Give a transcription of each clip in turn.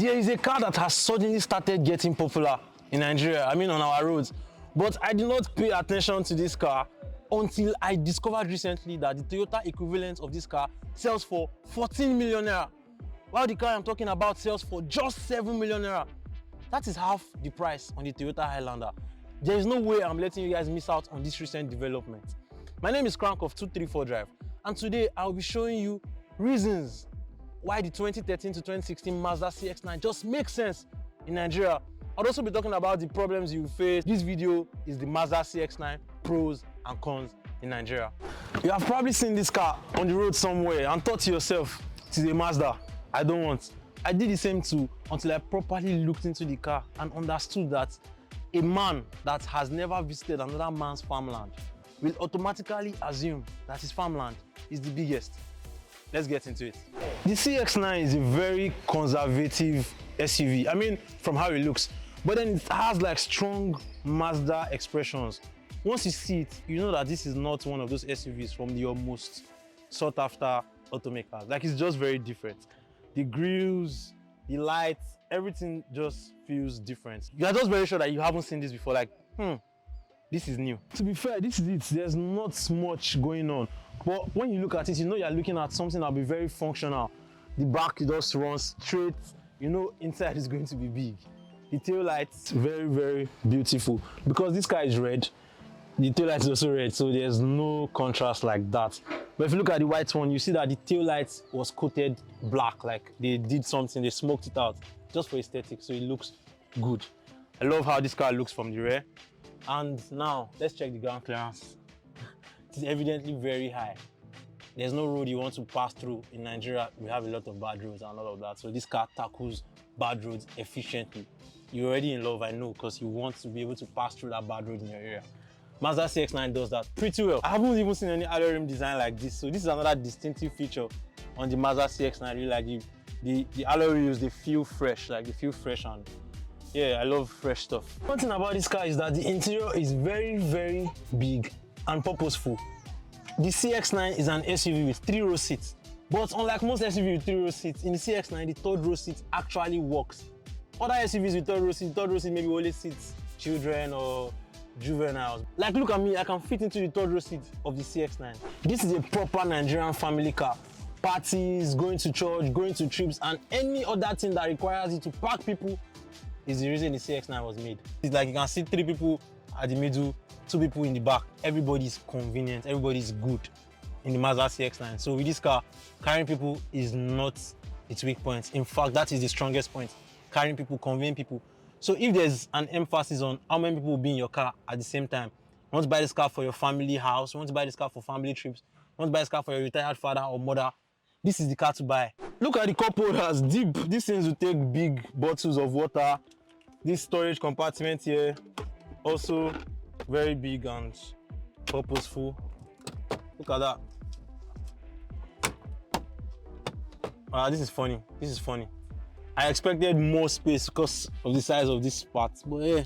There is a car that has suddenly started getting popular in Nigeria, I mean on our roads. But I did not pay attention to this car until I discovered recently that the Toyota equivalent of this car sells for 14 million naira, while the car I'm talking about sells for just 7 million naira. That is half the price on the Toyota Highlander. There is no way I'm letting you guys miss out on this recent development. My name is Crank of 234 Drive, and today I'll be showing you reasons why the 2013 to 2016 Mazda CX-9 just makes sense in Nigeria. I'll also be talking about the problems you face. This video is the Mazda CX-9 pros and cons in Nigeria. You have probably seen this car on the road somewhere and thought to yourself, it is a Mazda, I don't want. I did the same too until I properly looked into the car and understood that a man that has never visited another man's farmland will automatically assume that his farmland is the biggest. Let's get into it. The CX-9 is a very conservative SUV. I mean, from how it looks, but then it has like strong Mazda expressions. Once you see it, you know that this is not one of those SUVs from the almost sought after automakers. Like, it's just very different. The grills, the lights, everything just feels different. You are just very sure that you haven't seen this before. Like, this is new. To be fair, this is it. There's not much going on. But when you look at it, you know you're looking at something that'll be very functional. The back just runs straight. You know inside is going to be big. The tail lights, very, very beautiful. Because this car is red, the tail light is also red, so there's no contrast like that. But if you look at the white one, you see that the tail light was coated black, like they did something, they smoked it out just for aesthetics, so it looks good. I love how this car looks from the rear. And now let's check the ground clearance. It is evidently very high. There's no road you want to pass through. In Nigeria, we have a lot of bad roads and all of that, so this car tackles bad roads efficiently. You're already in love, I know, because you want to be able to pass through that bad road in your area. Mazda CX-9 does that pretty well. I haven't even seen any alloy rim design like this, so this is another distinctive feature on the Mazda CX-9. Really like the alloy wheels, they feel fresh, like they feel fresh, and yeah, I love fresh stuff. One thing about this car is that the interior is very, very big and purposeful. The CX-9 is an SUV with 3-row seats, but unlike most SUVs with 3-row seats, in the CX-9 the third row seat actually works. Other SUVs with third row seat maybe only seats children or juveniles. Like, look at me, I can fit into the third row seat of the CX-9. This is a proper Nigerian family car. Parties, going to church, going to trips, and any other thing that requires you to park people is the reason the CX-9 was made. It's like you can see 3 people at the middle, 2 people in the back. Everybody's convenient, everybody's good in the Mazda CX-9. So with this car, carrying people is not its weak point. In fact, that is the strongest point. Carrying people, conveying people. So if there's an emphasis on how many people will be in your car at the same time, you want to buy this car for your family house, you want to buy this car for family trips, you want to buy this car for your retired father or mother, this is the car to buy. Look at the cup holders, deep. These things will take big bottles of water. This storage compartment here, also very big and purposeful. Look at that. This is funny. This is funny. I expected more space because of the size of this part, but yeah,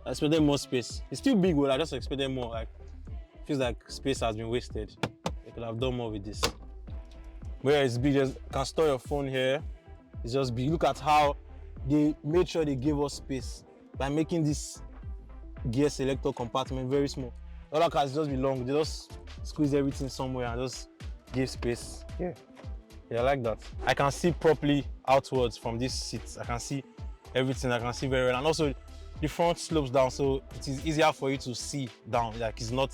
I expected more space. It's still big, but I just expected more. Like, feels like space has been wasted. They could have done more with this. But yeah, it's big. You can store your phone here. It's just big. Look at how they made sure they gave us space by making this gear selector compartment very small. Other cars just be long. They just squeeze everything somewhere and just give space. Yeah, I like that. I can see properly outwards from these seats. I can see everything. I can see very well. And also, the front slopes down, so it is easier for you to see down. Like, it's not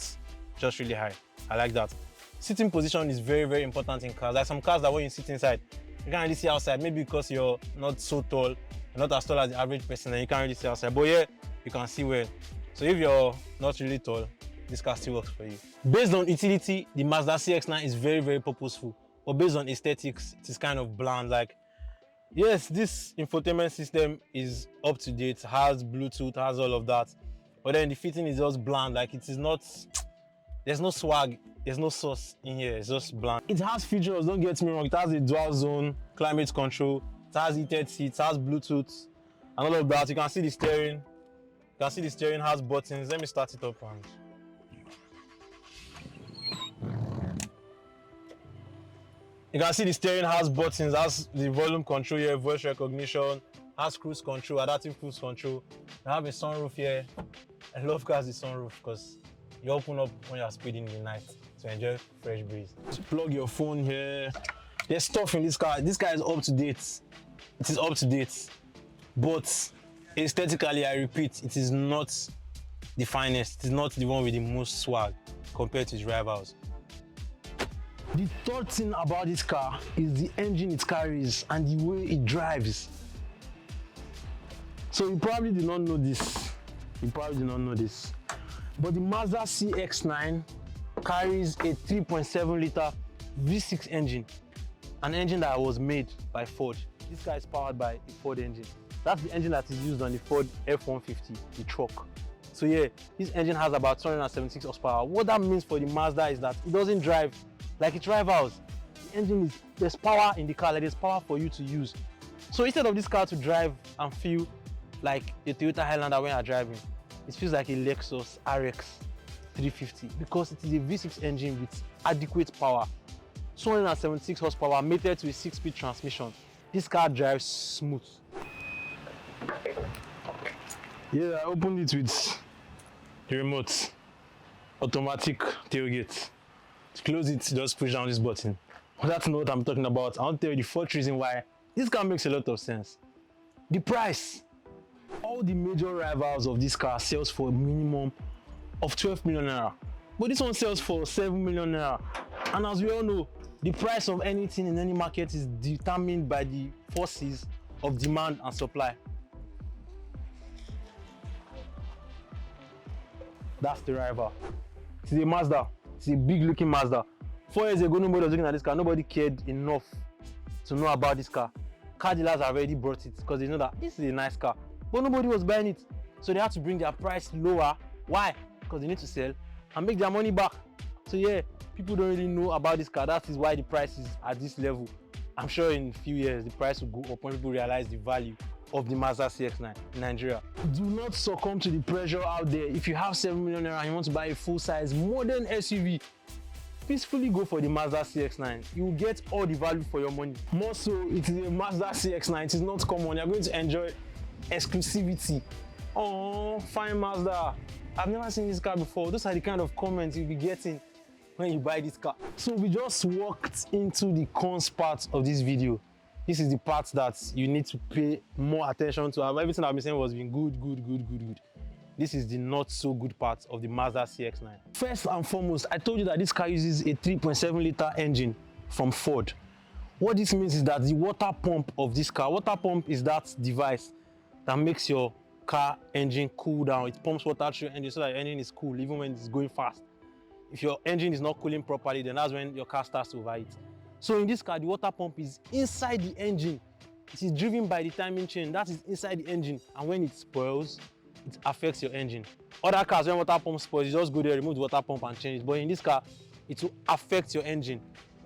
just really high. I like that. Sitting position is very, very important in cars. Like some cars that when you sit inside, you can't really see outside. Maybe because you're not so tall, you're not as tall as the average person, and you can't really see outside. But yeah, you can see well. So if you're not really tall, this car still works for you. Based on utility, the Mazda CX-9 is very, very purposeful. But based on aesthetics, it is kind of bland. Like, yes, this infotainment system is up to date, has Bluetooth, has all of that. But then the fitting is just bland. Like, it is not, there's no swag, there's no sauce in here, it's just bland. It has features, don't get me wrong. It has a dual zone, climate control, it has heated seats, it has Bluetooth, and all of that. You can see the steering. You can see the steering has buttons. Let me start it up and You can see the steering has buttons, has the volume control here, voice recognition, has cruise control, adaptive cruise control. You have a sunroof here. I love cars with sunroof because you open up when you're speeding in the night to enjoy fresh breeze. To plug your phone here. There's stuff in this car. This car is up to date. It is up to date. But aesthetically, I repeat, it is not the finest. It is not the one with the most swag compared to its rivals. The third thing about this car is the engine it carries and the way it drives. So you probably did not know this. But the Mazda CX-9 carries a 3.7 liter V6 engine, an engine that was made by Ford. This car is powered by a Ford engine. That's the engine that is used on the Ford F-150, the truck. So yeah, this engine has about 276 horsepower. What that means for the Mazda is that it doesn't drive like its rivals. The engine there's power in the car, like there's power for you to use. So instead of this car to drive and feel like the Toyota Highlander when you're driving, it feels like a Lexus RX 350 because it is a V6 engine with adequate power. 276 horsepower mated to a 6-speed transmission. This car drives smooth. Yeah, I opened it with the remote, automatic tailgate. To close it, just push down this button. That's not what I'm talking about. I want to tell you the fourth reason why this car makes a lot of sense. The price. All the major rivals of this car sells for a minimum of 12 million naira. But this one sells for 7 million naira. And as we all know, the price of anything in any market is determined by the forces of demand and supply. That's the rival. It's a Mazda. It's a big looking Mazda. 4 years ago, nobody was looking at this car. Nobody cared enough to know about this car. Car dealers have already brought it because they know that this is a nice car. But nobody was buying it. So they had to bring their price lower. Why? Because they need to sell and make their money back. So yeah, people don't really know about this car. That is why the price is at this level. I'm sure in a few years, the price will go up when people realize the value of the Mazda CX-9 in Nigeria. Do not succumb to the pressure out there. If you have 7 million naira and you want to buy a full-size modern SUV, peacefully go for the Mazda CX-9. You will get all the value for your money. More so, it is a Mazda CX-9. It is not common. You're going to enjoy exclusivity. Oh, fine Mazda. I've never seen this car before. Those are the kind of comments you'll be getting when you buy this car. So we just walked into the cons part of this video. This is the part that you need to pay more attention to. Everything I've been saying was been good. This is the not so good part of the Mazda CX-9. First and foremost, I told you that this car uses a 3.7 liter engine from Ford. What this means is that the water pump of this car, water pump is that device that makes your car engine cool down. It pumps water through your engine so that your engine is cool even when it's going fast. If your engine is not cooling properly, then that's when your car starts to overheat. So in this car, the water pump is inside the engine. It is driven by the timing chain. That is inside the engine. And when it spoils, it affects your engine. Other cars, when water pump spoils, you just go there, remove the water pump and change it. But in this car, it will affect your engine.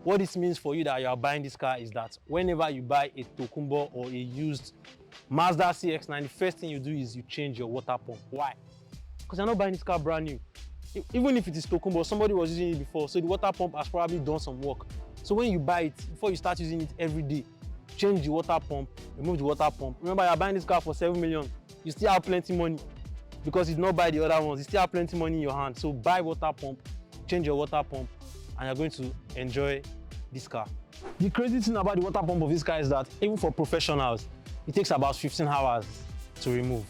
What this means for you that you are buying this car is that whenever you buy a Tokumbo or a used Mazda CX-9, the first thing you do is you change your water pump. Why? Because you're not buying this car brand new. Even if it is Tokumbo, somebody was using it before, so the water pump has probably done some work. So when you buy it, before you start using it every day, change the water pump, remove the water pump. Remember, you're buying this car for 7 million. You still have plenty money because you did not buy the other ones. You still have plenty money in your hand. So buy water pump, change your water pump, and you're going to enjoy this car. The crazy thing about the water pump of this car is that even for professionals, it takes about 15 hours to remove.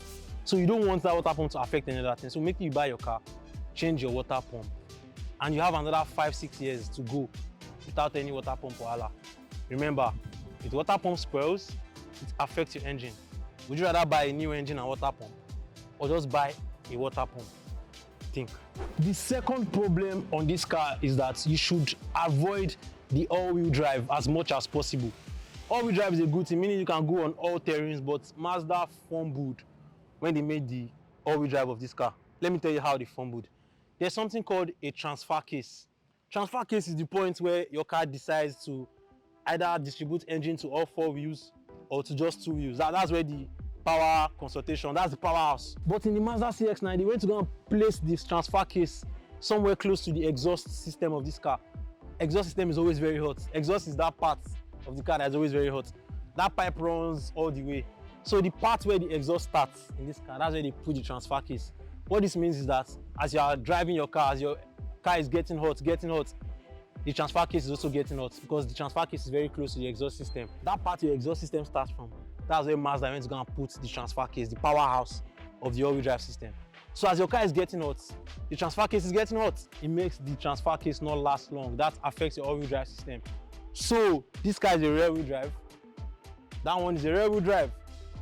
So you don't want that water pump to affect any other thing. So make you buy your car, change your water pump, and you have another 5-6 years to go without any water pump wahala. Remember, if the water pump spoils, it affects your engine. Would you rather buy a new engine and water pump or just buy a water pump? Think. The second problem on this car is that you should avoid the all-wheel drive as much as possible. All-wheel drive is a good thing, meaning you can go on all terrains, but Mazda fumbled when they made the all-wheel drive of this car. Let me tell you how they fumbled. There's something called a transfer case. Transfer case is the point where your car decides to either distribute engine to all 4 wheels or to just 2 wheels. That's where the power consultation, that's the powerhouse. But in the Mazda CX-9, they went to go and place this transfer case somewhere close to the exhaust system of this car. exhaust system is always very hot. Exhaust is that part of the car that is always very hot. That pipe runs all the way. So the part where the exhaust starts in this car, that's where they put the transfer case. What this means is that as you are driving your car, as your car is getting hot, the transfer case is also getting hot because the transfer case is very close to the exhaust system. That part where the exhaust system starts from, that's where Mazda is going to put the transfer case, the powerhouse of the all-wheel drive system. So as your car is getting hot, the transfer case is getting hot. It makes the transfer case not last long. That affects your all-wheel drive system. So this car is a rear-wheel drive. That one is a rear-wheel drive.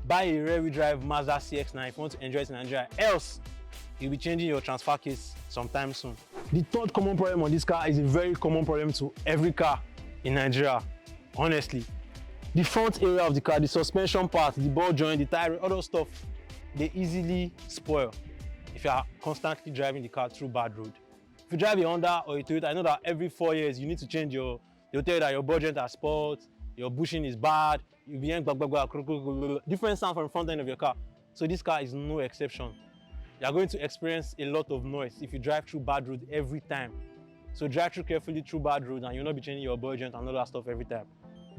Buy a rear-wheel drive Mazda CX-9 if you want to enjoy it in Nigeria. Else, you'll be changing your transfer case sometime soon. The third common problem on this car is a very common problem to every car in Nigeria, honestly. The front area of the car, the suspension part, the ball joint, the tire, all those stuff, they easily spoil if you are constantly driving the car through bad road. If you drive a Honda or a Toyota, I know that every 4 years you need to change they'll tell you that your ball joint has spoiled, your bushing is bad, you'll be different sound from the front end of your car. So this car is no exception. You are going to experience a lot of noise if you drive through bad road every time. So drive through carefully through bad road and you'll not be changing your ball joint and all that stuff every time.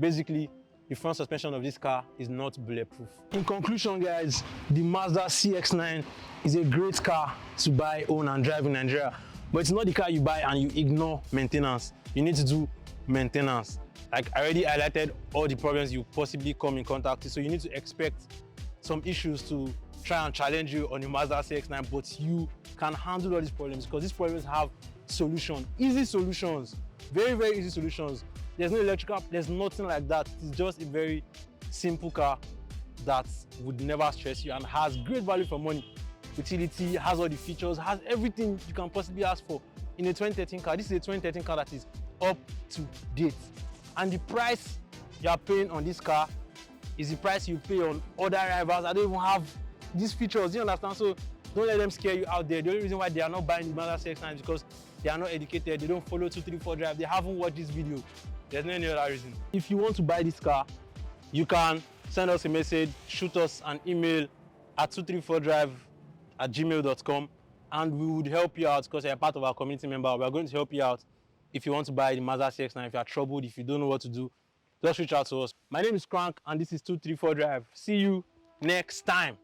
Basically, the front suspension of this car is not bulletproof. In conclusion, guys, the Mazda CX-9 is a great car to buy, own and drive in Nigeria. But it's not the car you buy and you ignore maintenance. You need to do maintenance. Like I already highlighted all the problems you possibly come in contact with, so you need to expect some issues to try and challenge you on the Mazda CX-9, but you can handle all these problems because these problems have solutions, easy solutions, very, very easy solutions. There's no electrical, there's nothing like that. It's just a very simple car that would never stress you and has great value for money. Utility, has all the features, has everything you can possibly ask for in a 2013 car. This is a 2013 car that is up to date. And the price you are paying on this car is the price you pay on other rivals that don't even have these features. You understand? So don't let them scare you out there. The only reason why they are not buying the Mazda CX-9 is because they are not educated. They don't follow 234 drive. They haven't watched this video. There's no any other reason. If you want to buy this car, you can send us a message, shoot us an email at 234drive@gmail.com, and we would help you out because you're a part of our community member. We are going to help you out if you want to buy the Mazda CX-9. If you are troubled, if you don't know what to do, just reach out to us. My name is Crank and this is 234 Drive. See you next time.